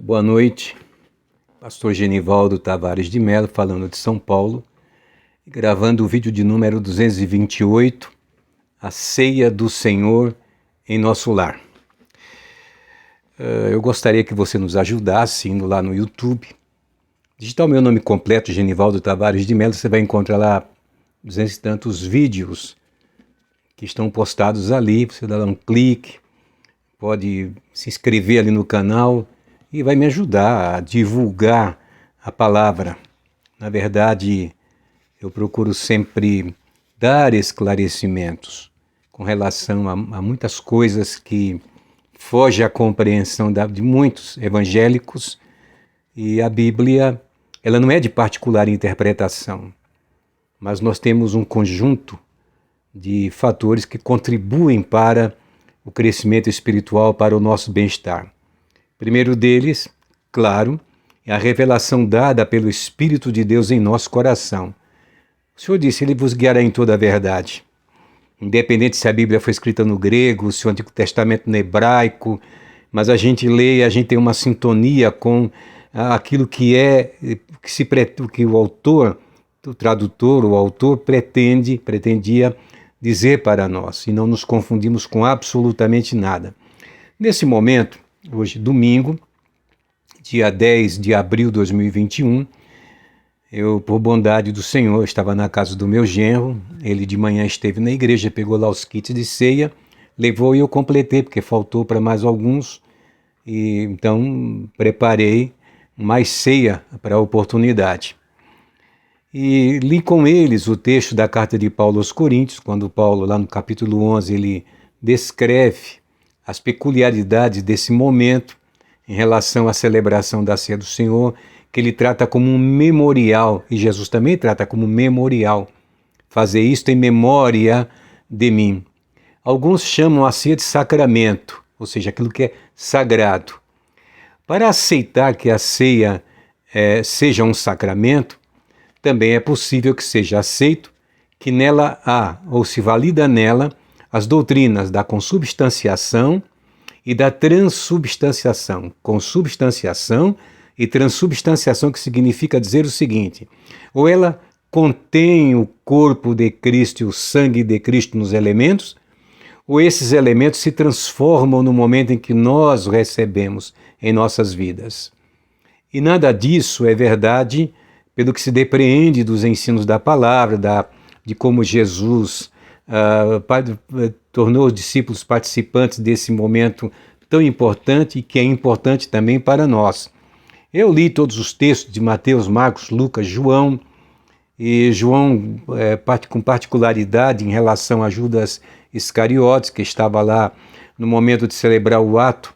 Boa noite, pastor Genivaldo Tavares de Mello, falando de São Paulo, gravando o vídeo de número 228, a ceia do Senhor em nosso lar. Eu gostaria que você nos ajudasse indo lá no YouTube, digitar o meu nome completo, Genivaldo Tavares de Mello, você vai encontrar lá 200 e tantos vídeos que estão postados ali, você dá lá um clique, pode se inscrever ali no canal, e vai me ajudar a divulgar a palavra. Na verdade, eu procuro sempre dar esclarecimentos com relação a muitas coisas que fogem à compreensão de muitos evangélicos, e a Bíblia, ela não é de particular interpretação, mas nós temos um conjunto de fatores que contribuem para o crescimento espiritual, para o nosso bem-estar. Primeiro deles, claro, é a revelação dada pelo Espírito de Deus em nosso coração. O Senhor disse, Ele vos guiará em toda a verdade. Independente se a Bíblia foi escrita no grego, se o Antigo Testamento no hebraico, mas a gente lê e a gente tem uma sintonia com aquilo que o autor, o tradutor, o autor pretendia dizer para nós, e não nos confundimos com absolutamente nada. Nesse momento, hoje, domingo, dia 10 de abril de 2021, eu, por bondade do Senhor, estava na casa do meu genro, ele de manhã esteve na igreja, pegou lá os kits de ceia, levou e eu completei, porque faltou para mais alguns, e então preparei mais ceia para a oportunidade. E li com eles o texto da carta de Paulo aos Coríntios, quando Paulo, lá no capítulo 11, ele descreve as peculiaridades desse momento em relação à celebração da ceia do Senhor, que ele trata como um memorial, e Jesus também trata como memorial. Fazer isto em memória de mim. Alguns chamam a ceia de sacramento, ou seja, aquilo que é sagrado. Para aceitar que a ceia seja um sacramento, também é possível que seja aceito que nela há, ou se valida nela, as doutrinas da consubstanciação e da transubstanciação. Consubstanciação e transubstanciação, que significa dizer o seguinte: ou ela contém o corpo de Cristo e o sangue de Cristo nos elementos, ou esses elementos se transformam no momento em que nós o recebemos em nossas vidas. E nada disso é verdade pelo que se depreende dos ensinos da palavra, de como Jesus tornou os discípulos participantes desse momento tão importante e que é importante também para nós. Eu li todos os textos de Mateus, Marcos, Lucas, João, e João com particularidade em relação a Judas Iscariotes, que estava lá no momento de celebrar o ato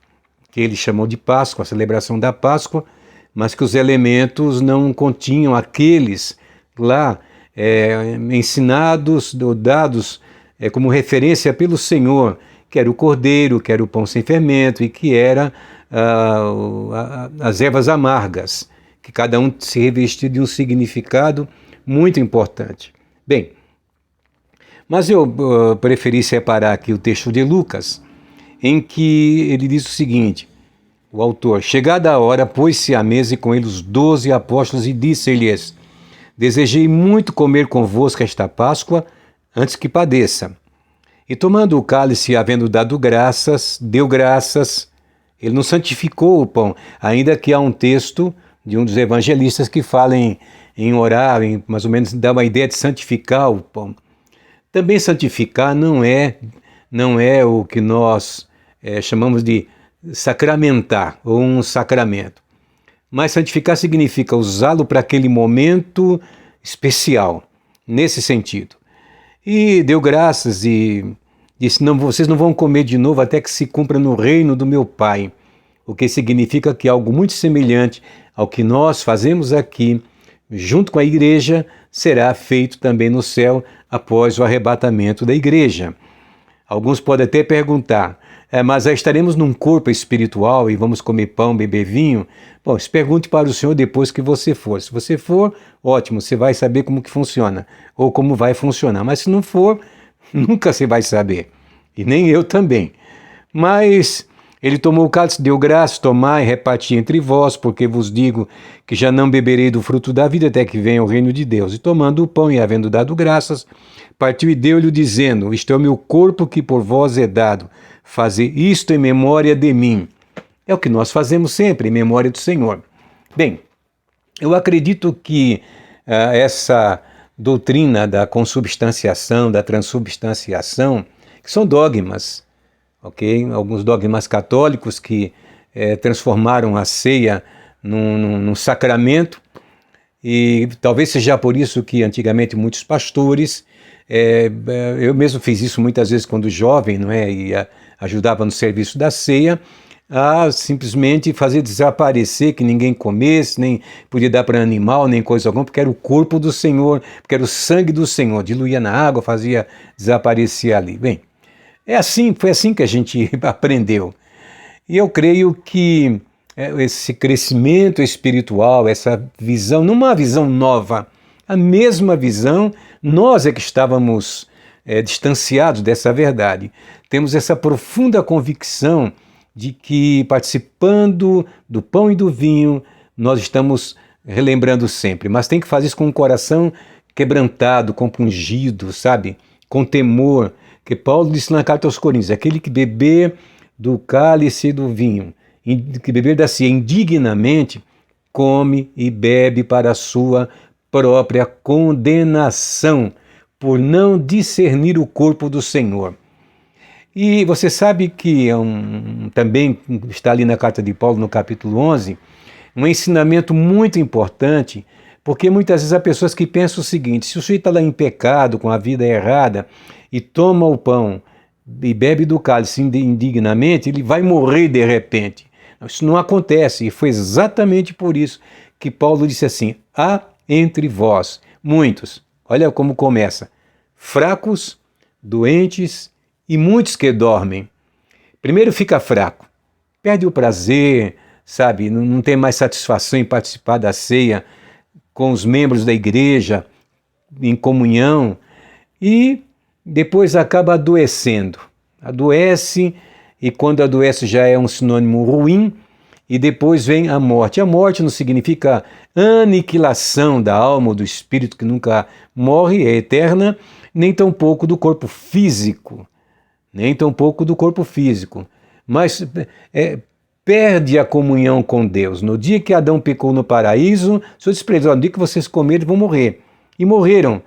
que ele chamou de Páscoa, a celebração da Páscoa, mas que os elementos não continham aqueles lá ensinados ou dados como referência pelo Senhor, que era o cordeiro, que era o pão sem fermento e que era as ervas amargas, que cada um se revestia de um significado muito importante. Bem, mas eu preferi separar aqui o texto de Lucas, em que ele diz o seguinte: o autor, chegada a hora, pôs-se à mesa e com ele os 12 apóstolos e disse-lhes: desejei muito comer convosco esta Páscoa antes que padeça. E tomando o cálice, havendo dado graças, deu graças. Ele não santificou o pão, ainda que há um texto de um dos evangelistas que fala em orar, mais ou menos dá uma ideia de santificar o pão. Também santificar não é o que nós chamamos de sacramentar, ou um sacramento. Mas santificar significa usá-lo para aquele momento especial, nesse sentido. E deu graças e disse: não, vocês não vão comer de novo até que se cumpra no reino do meu Pai. O que significa que algo muito semelhante ao que nós fazemos aqui, junto com a igreja, será feito também no céu após o arrebatamento da igreja. Alguns podem até perguntar: mas estaremos num corpo espiritual e vamos comer pão, beber vinho? Bom, se pergunte para o Senhor depois que você for. Se você for, ótimo, você vai saber como que funciona, ou como vai funcionar. Mas se não for, nunca você vai saber. E nem eu também. Mas Ele tomou o cálice, deu graças, tomai e reparti entre vós, porque vos digo que já não beberei do fruto da vida até que venha o reino de Deus. E tomando o pão e havendo dado graças, partiu e deu-lhe, dizendo: isto é o meu corpo que por vós é dado. Fazei isto em memória de mim. É o que nós fazemos sempre, em memória do Senhor. Bem, eu acredito que essa doutrina da consubstanciação, da transubstanciação, que são dogmas, ok? Alguns dogmas católicos que transformaram a ceia num sacramento, e talvez seja por isso que antigamente muitos pastores, eu mesmo fiz isso muitas vezes quando jovem, não é? E ajudava no serviço da ceia, a simplesmente fazer desaparecer, que ninguém comesse, nem podia dar para animal, nem coisa alguma, porque era o corpo do Senhor, porque era o sangue do Senhor, diluía na água, fazia desaparecer ali. Bem, foi assim que a gente aprendeu. E eu creio que esse crescimento espiritual, essa visão, não uma visão nova, a mesma visão, nós é que estávamos distanciados dessa verdade. Temos essa profunda convicção de que, participando do pão e do vinho, nós estamos relembrando sempre, mas tem que fazer isso com o coração quebrantado, compungido, sabe? Com temor, que Paulo disse na carta aos Coríntios: aquele que beber do cálice e do vinho, que beber da ceia indignamente, come e bebe para a sua própria condenação, por não discernir o corpo do Senhor. E você sabe que também está ali na carta de Paulo, no capítulo 11, um ensinamento muito importante, porque muitas vezes há pessoas que pensam o seguinte: se o sujeito está lá em pecado, com a vida errada, e toma o pão e bebe do cálice indignamente, ele vai morrer de repente. Isso não acontece, e foi exatamente por isso que Paulo disse assim: há entre vós muitos, olha como começa, fracos, doentes e muitos que dormem. Primeiro fica fraco, perde o prazer, sabe, não tem mais satisfação em participar da ceia com os membros da igreja, em comunhão, e depois acaba adoecendo. Adoece, e quando adoece já é um sinônimo ruim, e depois vem a morte. A morte não significa aniquilação da alma ou do espírito, que nunca morre, é eterna, nem tampouco do corpo físico. Nem tampouco do corpo físico, mas perde a comunhão com Deus. No dia que Adão pecou no paraíso, o Senhor disse para eles: no dia que vocês comerem, vão morrer. E morreram,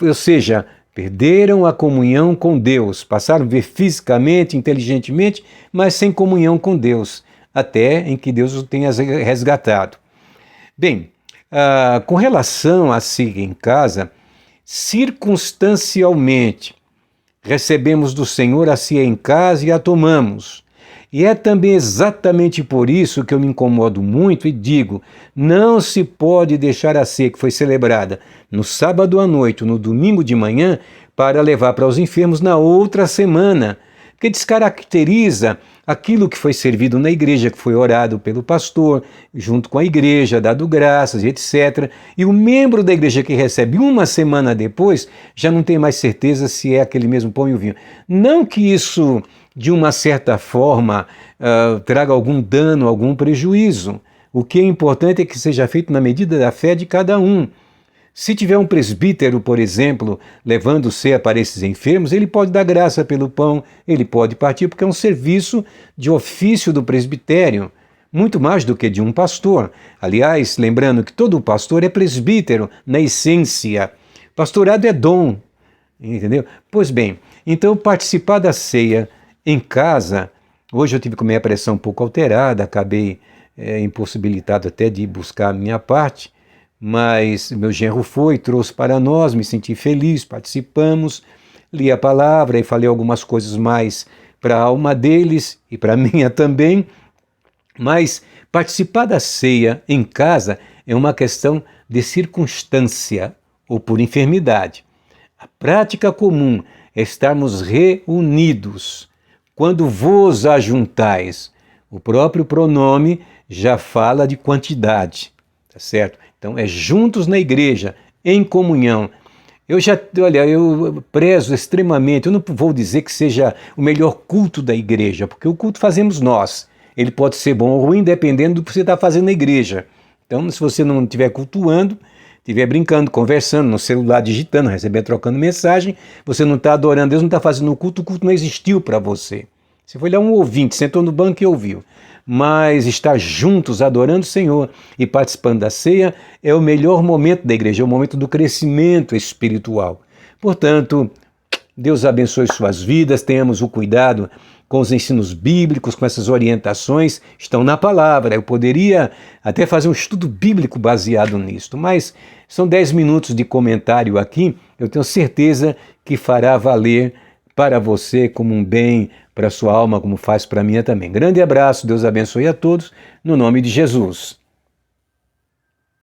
ou seja, perderam a comunhão com Deus, passaram a ver fisicamente, inteligentemente, mas sem comunhão com Deus, até em que Deus os tenha resgatado. Bem, com relação a ceia em casa, circunstancialmente, recebemos do Senhor a ceia em casa e a tomamos. E é também exatamente por isso que eu me incomodo muito e digo: não se pode deixar a ceia que foi celebrada no sábado à noite ou no domingo de manhã para levar para os enfermos na outra semana, porque descaracteriza aquilo que foi servido na igreja, que foi orado pelo pastor, junto com a igreja, dado graças, etc. E o membro da igreja que recebe uma semana depois já não tem mais certeza se é aquele mesmo pão e o vinho. Não que isso, de uma certa forma, traga algum dano, algum prejuízo. O que é importante é que seja feito na medida da fé de cada um. Se tiver um presbítero, por exemplo, levando ceia para esses enfermos, ele pode dar graça pelo pão, ele pode partir, porque é um serviço de ofício do presbitério, muito mais do que de um pastor. Aliás, lembrando que todo pastor é presbítero, na essência. Pastorado é dom, entendeu? Pois bem, então participar da ceia em casa, hoje eu tive com minha pressão um pouco alterada, acabei impossibilitado até de buscar a minha parte, mas meu genro foi, trouxe para nós, me senti feliz, participamos, li a palavra e falei algumas coisas mais para a alma deles e para a minha também, mas participar da ceia em casa é uma questão de circunstância ou por enfermidade. A prática comum é estarmos reunidos. Quando vos ajuntais, o próprio pronome já fala de quantidade, tá certo? Então, é juntos na igreja, em comunhão. Olha, eu prezo extremamente, eu não vou dizer que seja o melhor culto da igreja, porque o culto fazemos nós. Ele pode ser bom ou ruim, dependendo do que você está fazendo na igreja. Então, se você não estiver cultuando, estiver brincando, conversando, no celular, digitando, recebendo, trocando mensagem, você não está adorando Deus, não está fazendo o culto não existiu para você. Você foi lá um ouvinte, sentou no banco e ouviu. Mas estar juntos, adorando o Senhor e participando da ceia é o melhor momento da igreja, é o momento do crescimento espiritual. Portanto, Deus abençoe suas vidas, tenhamos o cuidado com os ensinos bíblicos, com essas orientações, estão na palavra. Eu poderia até fazer um estudo bíblico baseado nisto, mas são 10 minutos de comentário aqui, eu tenho certeza que fará valer para você como um bem para a sua alma, como faz para a minha também. Grande abraço, Deus abençoe a todos, no nome de Jesus.